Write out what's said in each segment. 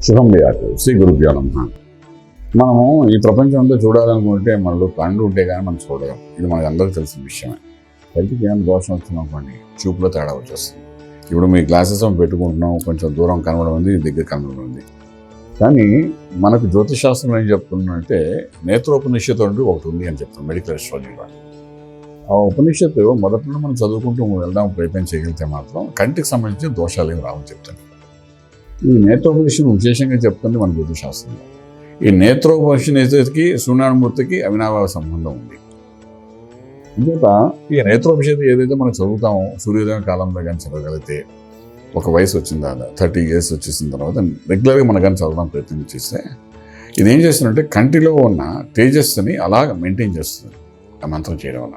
శుభం వ్యాధి శ్రీ గురుభ్యో నమః. మనము ఈ ప్రపంచం అంతా చూడాలనుకుంటే మనలో కళ్ళు ఉంటే కానీ మనం చూడలేం. ఇది మనకు అందరికీ తెలిసిన విషయమే. కంటికి ఏమైనా దోషం వచ్చిందనుకోండి, చూపులో తేడా వచ్చేస్తుంది. ఇప్పుడు మీ గ్లాసెస్ పెట్టుకుంటున్నాం, కొంచెం దూరం కనబడం ఉంది, దగ్గర కనబడం ఉంది. కానీ మనకు జ్యోతిషాస్త్రం ఏం చెప్తుందంటే నేత్రోపనిషత్తు అంటూ ఒకటి ఉంది అని చెప్తాం మెడికల్ ఎస్ట్రాలజీలో. ఆ ఉపనిషత్తు మొదట్లో మనం చదువుకుంటూ వెళ్దాం ప్రయత్నం చేయగలిగితే మాత్రం కంటికి సంబంధించిన దోషాలు ఏమి రావని చెప్తాను. ఈ నేత్రోపనిషత్తు విశేషంగా చెప్తుంది మన జ్యోతిషాస్త్రంలో. ఈ నేత్రోపనిషత్తుకి సూర్యనారాయణమూర్తికి అవినాభావ సంబంధం ఉంది. అంచేత ఈ నేత్రోపనిషత్తు ఏదైతే మనం చదువుతామో సూర్యోదయం కాలంలో కానీ చదవగలిగితే, ఒక వయసు వచ్చిన తర్వాత 30 years వచ్చేసిన తర్వాత రెగ్యులర్గా మనం కానీ చదవడం ప్రయత్నం చేస్తే ఇది ఏం చేస్తుందంటే కంటిలో ఉన్న తేజస్సుని అలాగ మెయింటైన్ చేస్తుంది. ఆ మంత్రం చేయడం వల్ల,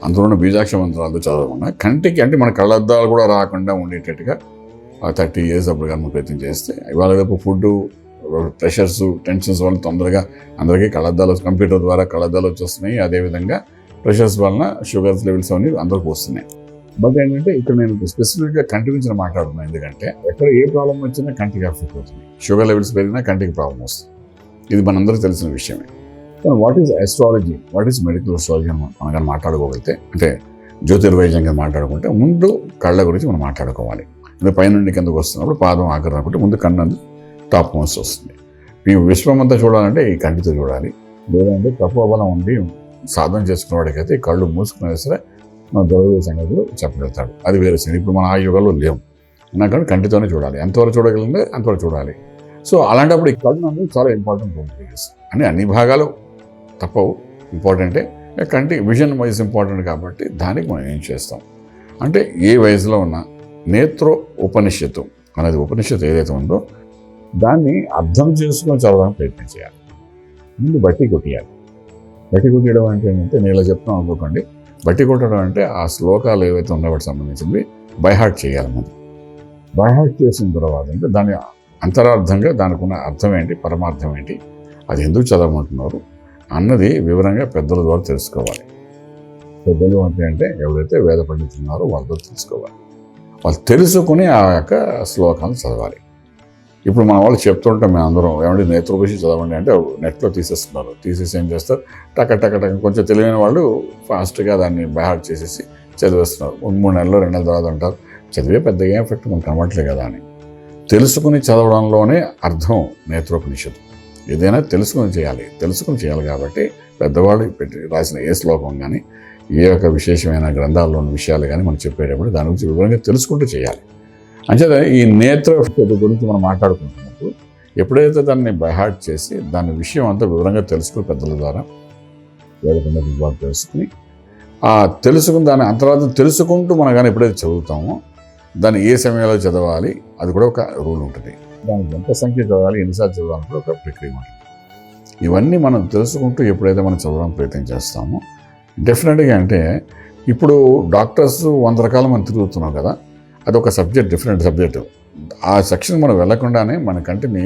అందులో ఉన్న బీజాక్ష మంత్రాలు చదవడం వల్ల కంటికి అంటే మన కళ్ళద్దాలు కూడా రాకుండా ఉండేటట్టుగా 30 years అప్పుడు కానీ ప్రయత్నం చేస్తే, ఇవాళ రేపు ఫుడ్ ప్రెషర్స్ టెన్షన్స్ వల్ల తొందరగా అందరికీ కళ్ళద్దాలు కంప్యూటర్ ద్వారా కళ్ళద్దాలు వచ్చేస్తున్నాయి. అదేవిధంగా ప్రెషర్స్ వలన షుగర్స్ లెవెల్స్ అన్నీ అందరికీ వస్తున్నాయి. బట్ ఏంటంటే ఇక్కడ నేను స్పెసిఫిక్గా కంటి గురించి మాట్లాడుతున్నాను. ఎందుకంటే ఎక్కడ ఏ ప్రాబ్లం వచ్చినా కంటికి ఎఫెక్ట్ అవుతుంది. షుగర్ లెవెల్స్ పెరిగినా కంటికి ప్రాబ్లం వస్తుంది. ఇది మనందరికీ తెలిసిన విషయమే. What is astrology, what is medical astrology అని మనం కానీ మాట్లాడుకోగలిగితే, అంటే జ్యోతిర్వైద్యంగా మాట్లాడుకుంటే ముందు కళ్ళ గురించి మనం మాట్లాడుకోవాలి. అంటే పైనుండి కిందకు వస్తున్నప్పుడు పాదం ఆఖరి అనుకుంటే ముందు కన్ను టాప్ మోస్ట్ వస్తుంది. మీ విశ్వం అంతా చూడాలంటే ఈ కంటితో చూడాలి. లేదంటే తపోబలం ఉండి సాధన చేసుకున్న వాడికైతే ఈ కళ్ళు మూసుకునే సరే మన దొరకే సంగతులు చెప్పగలుగుతాడు. అది వేరే సరే. ఇప్పుడు మన ఆ యుగాల్లో లేవు. ఎందుకంటే కంటితోనే చూడాలి. ఎంతవరకు చూడగలిగితే అంతవరకు చూడాలి. సో అలాంటప్పుడు ఈ కళ్ళు అనేది చాలా ఇంపార్టెంట్ రోల్ ప్లే చేస్తుంది. అంటే అన్ని భాగాలు తప్పవు, ఇంపార్టెంటే. కంటి విజన్ వైజ్ ఇంపార్టెంట్ కాబట్టి దానికి మనం ఏం చేస్తాం అంటే, ఏ వయసులో ఉన్న నేత్రో ఉపనిషత్తు అనేది ఉపనిషత్తు ఏదైతే ఉందో దాన్ని అర్థం చేసుకొని చదవడానికి ప్రయత్నం చేయాలి. ముందు బట్టి కొట్టియాలి. బట్టి కొట్టడం అంటే ఏంటంటే, నేను ఇలా చెప్తాను అనుకోకండి. బట్టి కొట్టడం అంటే ఆ శ్లోకాలు ఏవైతే ఉన్నాయో వాటికి సంబంధించింది బైహార్ట్ చేయాలి. ముందు బైహార్ట్ చేసిన తర్వాత అంటే దాని అంతరార్థంగా దానికి ఉన్న అర్థం ఏంటి, పరమార్థం ఏంటి, అది ఎందుకు చదవమంటున్నారు అన్నది వివరంగా పెద్దల ద్వారా తెలుసుకోవాలి. పెద్దలు అంటే ఎవరైతే వేద పండితులు ఉన్నారో వాళ్ళతో తెలుసుకోవాలి. వాళ్ళు తెలుసుకుని ఆ యొక్క శ్లోకాలను చదవాలి. ఇప్పుడు మన వాళ్ళు చెప్తుంటాం మేము అందరం, ఏమంటే నేత్రోపనిషత్తు చదవండి అంటే నెట్లో తీసేస్తున్నారు. తీసేసి ఏం చేస్తారు, టక టక టక కొంచెం తెలియని వాళ్ళు ఫాస్ట్గా దాన్ని బైహార్ట్ చేసేసి చదివేస్తున్నారు. 3 నెలలు 2 నెలల తర్వాత అంటారు చదివే పెద్దగా ఏం ఎఫెక్ట్ మనకు కనబడట్లేదు కదా అని. తెలుసుకుని చదవడంలోనే అర్థం నేత్రోపనిషత్తు. ఏదైనా తెలుసుకుని చేయాలి కాబట్టి పెద్దవాళ్ళు రాసిన ఏ శ్లోకం కానీ ఏ యొక్క విశేషమైన గ్రంథాల్లోని విషయాలు కానీ మనం చెప్పేటప్పుడు దాని గురించి వివరంగా తెలుసుకుంటూ చేయాలి. అంచేత ఈ నేత్ర గురించి మనం మాట్లాడుకుంటున్నప్పుడు ఎప్పుడైతే దాన్ని బైహార్ట్ చేసి దాని విషయం అంతా వివరంగా తెలుసుకుని పెద్దల ద్వారా వేద పండితుల ద్వారా తెలుసుకుని తెలుసుకుని దాని అంతరార్థం తెలుసుకుంటూ మనం కానీ ఎప్పుడైతే చదువుతామో దాన్ని ఏ సమయంలో చదవాలి అది కూడా ఒక రూల్ ఉంటుంది. దానికి ఎంత సంఖ్య చదవాలి, ఎన్నిసార్లు చదవాలని కూడా ఒక ప్రక్రియ ఉంటుంది. ఇవన్నీ మనం తెలుసుకుంటూ ఎప్పుడైతే మనం చదవడానికి ప్రయత్నం చేస్తామో డెఫినెట్గా అంటే, ఇప్పుడు డాక్టర్స్ 100 రకాలు మనం తిరుగుతున్నాం కదా, అదొక సబ్జెక్ట్, డిఫరెంట్ సబ్జెక్టు. ఆ సెక్షన్ మనం వెళ్లకుండానే మన కంటిని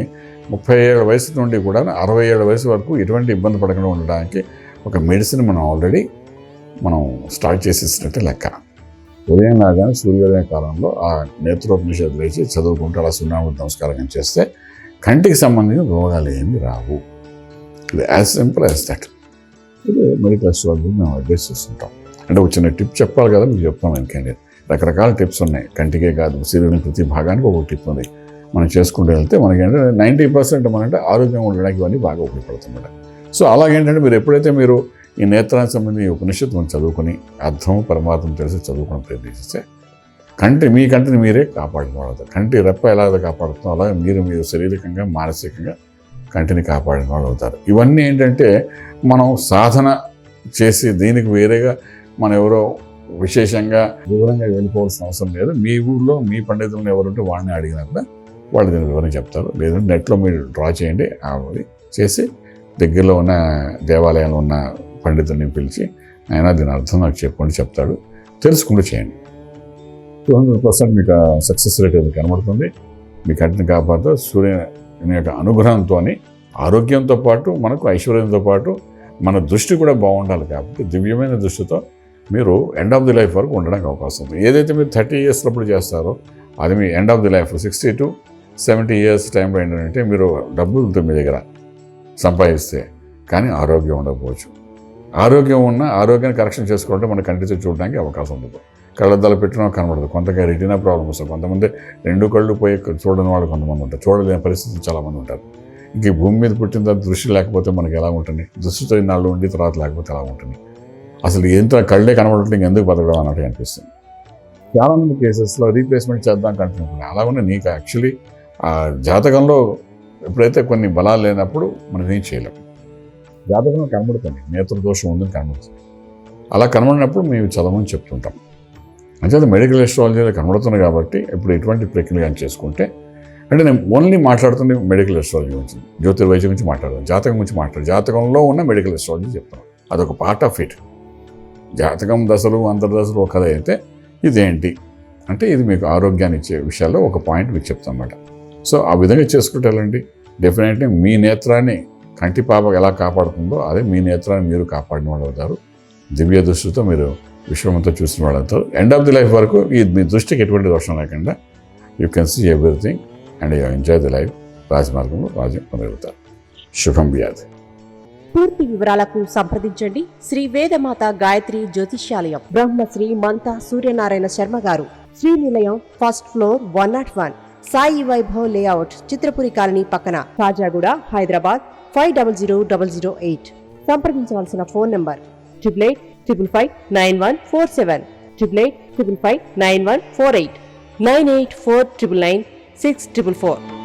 30 ఏళ్ల వయసు నుండి కూడా 60 ఏళ్ల వయసు వరకు ఎటువంటి ఇబ్బంది పడకుండా ఉండడానికి ఒక మెడిసిన్ మనం స్టార్ట్ చేసేసినట్టే లెక్క. ఉదయం లాగానే సూర్యోదయం కాలంలో ఆ నేత్రోపనిషత్తు లేచి చదువుకుంటూ అలా సూర్యనారాయణ నమస్కారం చేస్తే కంటికి సంబంధించిన రోగాలు ఏమి రావు. ఇది యాజ్ సింపుల్ యాజ్ దట్. ఇది మెడికల్ ఆస్ట్రాలజీ మేము అడ్వైస్ చేస్తుంటాం. అంటే ఒక చిన్న టిప్ చెప్పాలి కదా, మీకు చెప్తాం. ఎందుకంటే రకరకాల టిప్స్ ఉన్నాయి. కంటికే కాదు, శరీరం ప్రతి భాగానికి ఒక టిప్ ఉంది. మనం చేసుకుంటూ వెళ్తే మనకేంటంటే 90% మనంటే ఆరోగ్యంగా ఉండడానికి ఇవన్నీ బాగా ఉపయోగపడుతున్నాయి. సో అలాగేంటంటే మీరు మీరు ఈ నేత్రానికి సంబంధించి ఉపనిషత్తు మనం చదువుకొని అర్థం పరమార్థం తెలిసి చదువుకొని ప్రయత్నిస్తే మీ కంటిని మీరే కాపాడుకోవాలి. కంటి రెప్ప ఎలాగ కాపాడుతుందో అలాగే మీరు శారీరకంగా మానసికంగా కంటిని కాపాడిన వాళ్ళు అవుతారు. ఇవన్నీ ఏంటంటే మనం సాధన చేసి దీనికి వేరేగా మనం ఎవరో విశేషంగా వివరంగా వెళ్ళిపోవాల్సిన అవసరం లేదు. మీ ఊళ్ళో మీ పండితులను ఎవరుంటే వాళ్ళని అడిగినా కూడా వాళ్ళు దీని వివరంగా చెప్తారు. లేదంటే నెట్లో మీరు డ్రా చేయండి, అది చేసి దగ్గరలో ఉన్న దేవాలయంలో ఉన్న పండితుల్ని పిలిచి ఆయన దీని అర్థం నాకు చెప్పండి చెప్తాడు. తెలుసుకుంటూ చేయండి. 200% మీకు సక్సెస్ రేట్ అది కనబడుతుంది. మీ కంటిని కాపాడుతూ సూర్యుని యొక్క అనుగ్రహంతో ఆరోగ్యంతో పాటు మనకు ఐశ్వర్యంతో పాటు మన దృష్టి కూడా బాగుండాలి. కాబట్టి దివ్యమైన దృష్టితో మీరు ఎండ్ ఆఫ్ ది లైఫ్ వరకు ఉండడానికి అవకాశం ఉంది. ఏదైతే మీరు 30 years అప్పుడు చేస్తారో అది మీ end of the life 60 to 70 years టైంలో ఏంటంటే మీరు డబ్బులు ఉంటుంది మీ దగ్గర సంపాదిస్తే, కానీ ఆరోగ్యం ఉండకపోవచ్చు. ఆరోగ్యం ఉన్న ఆరోగ్యాన్ని కరెక్షన్ చేసుకోవాలంటే మన కంటితో చూడడానికి అవకాశం ఉండదు. కళ్ళద్దాలు పెట్టినా కనబడదు. కొంతగా రెటీనా ప్రాబ్లమ్స్ వస్తాయి. కొంతమంది 2 కళ్ళు పోయి చూడని వాళ్ళు కొంతమంది ఉంటారు. చూడలేని పరిస్థితి చాలామంది ఉంటారు. ఇంక ఈ భూమి మీద పుట్టిన తర్వాత దృష్టి లేకపోతే మనకి ఎలా ఉంటుంది? దృష్టితో ఇన్నాళ్ళు ఉండి తర్వాత లేకపోతే ఎలా ఉంటుంది? అసలు ఎంత కళ్ళే కనబడట్లేదు, ఇంకెందుకు బతకడం అన్నట్టు అనిపిస్తుంది. చాలామంది కేసెస్లో రీప్లేస్మెంట్ చేద్దాం కంటున్నాం. అలా ఉన్న నీకు యాక్చువల్లీ ఆ జాతకంలో ఎప్పుడైతే కొన్ని బలాలు లేనప్పుడు మనం ఏం చేయలేం. జాతకంలో కనబడుతుంది, నేత్ర దోషం ఉందని కనబడుతుంది. అలా కనబడినప్పుడు మేము చదవమని చెప్తుంటాం. అంతే మెడికల్ ఎస్ట్రాలజీలో కనబడుతుంది కాబట్టి ఇప్పుడు ఎటువంటి ప్రక్రియ చేసుకుంటే, అంటే నేను ఓన్లీ మాట్లాడుతుంది మెడికల్ ఎస్ట్రాలజీ గురించి, జ్యోతిర్వైద్యం గురించి మాట్లాడదాం, జాతకం గురించి జాతకంలో ఉన్న మెడికల్ ఎస్ట్రాలజీ చెప్తాను. అదొక పార్ట్ ఆఫ్ ఇట్. జాతకం దశలు అంతర్దశలు ఒక కథ అయితే ఇదేంటి అంటే ఇది మీకు ఆరోగ్యాన్ని ఇచ్చే విషయాల్లో ఒక పాయింట్ మీకు చెప్తాను అన్నమాట. సో ఆ విధంగా చేసుకుంటే వెళ్ళండి. డెఫినెట్లీ మీ నేత్రాన్ని కంటి పాప ఎలా కాపాడుతుందో అదే మీ నేత్రాన్ని మీరు కాపాడిన వాళ్ళు అవుతారు. దివ్య దృష్టితో మీరు విశ్వమంతా చూసిన వాళ్ళు అవుతారు. ఎండ్ ఆఫ్ ది లైఫ్ వరకు మీ దృష్టికి ఎటువంటి దోషం లేకుండా you can see everything and you enjoy the life. రాజమార్గంలో రాజ్యం పొందగలుగుతారు. శుభం వ్యాధి. పూర్తి వివరాలకు సంప్రదించండి శ్రీ వేదమాత గాయత్రి జ్యోతిష్యాలయం, బ్రహ్మశ్రీ మంతా సూర్యనారాయణ శర్మ గారు, Srinilayam, first floor, 101, Sai Vaibhav layout, Chitrapuri colony పక్కన, కాజాగూడ, హైదరాబాద్ 500008. సంప్రదించవలసిన ఫోన్ నంబర్ 8855559147, 8855559148, 9849996644.